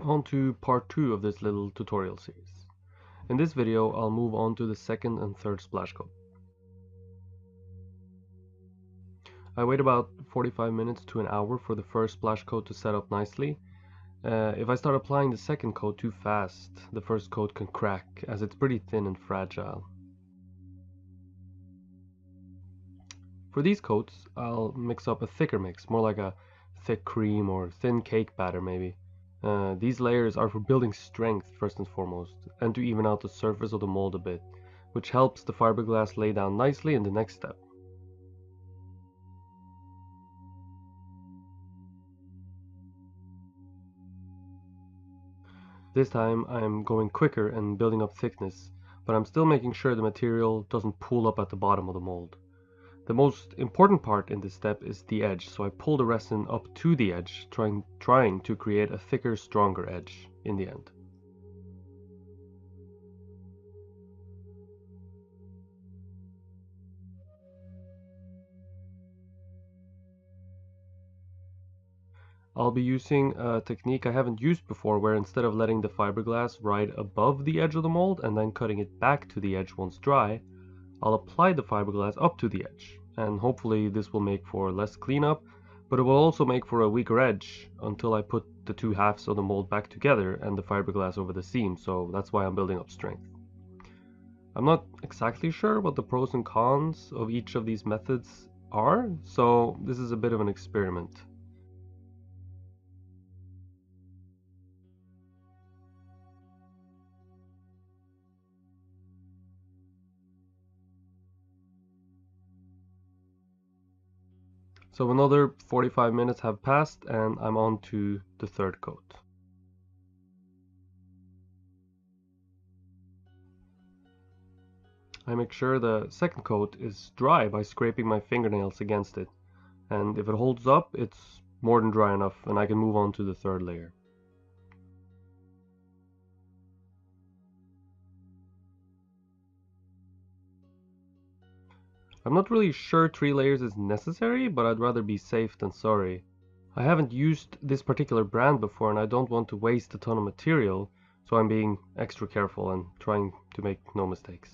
On to part 2 of this little tutorial series. In this video, I'll move on to the second and third splash coat. I wait about 45 minutes to an hour for the first splash coat to set up nicely. If I start applying the second coat too fast, the first coat can crack as it's pretty thin and fragile. For these coats, I'll mix up a thicker mix, more like a thick cream or thin cake batter maybe. These layers are for building strength first and foremost, and to even out the surface of the mold a bit, which helps the fiberglass lay down nicely in the next step. This time I'm going quicker and building up thickness, but I'm still making sure the material doesn't pool up at the bottom of the mold. The most important part in this step is the edge, so I pull the resin up to the edge, trying to create a thicker, stronger edge in the end. I'll be using a technique I haven't used before, where instead of letting the fiberglass ride above the edge of the mold and then cutting it back to the edge once dry, I'll apply the fiberglass up to the edge, and hopefully this will make for less cleanup, but it will also make for a weaker edge until I put the two halves of the mold back together and the fiberglass over the seam, so that's why I'm building up strength. I'm not exactly sure what the pros and cons of each of these methods are, so this is a bit of an experiment. So another 45 minutes have passed and I'm on to the third coat. I make sure the second coat is dry by scraping my fingernails against it, and if it holds up, it's more than dry enough and I can move on to the third layer. I'm not really sure 3 layers is necessary, but I'd rather be safe than sorry. I haven't used this particular brand before and I don't want to waste a ton of material, so I'm being extra careful and trying to make no mistakes.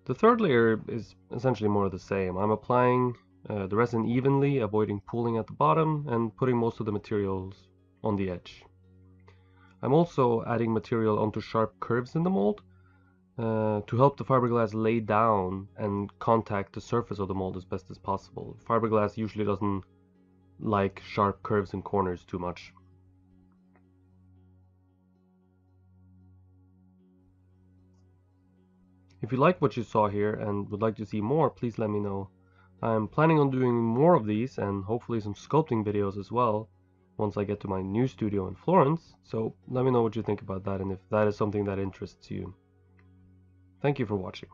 The third layer is essentially more of the same. I'm applying the resin evenly, avoiding pooling at the bottom, and putting most of the materials on the edge. I'm also adding material onto sharp curves in the mold to help the fiberglass lay down and contact the surface of the mold as best as possible. Fiberglass usually doesn't like sharp curves and corners too much. If you like what you saw here and would like to see more, please let me know. I'm planning on doing more of these and hopefully some sculpting videos as well once I get to my new studio in Florence, so let me know what you think about that and if that is something that interests you. Thank you for watching.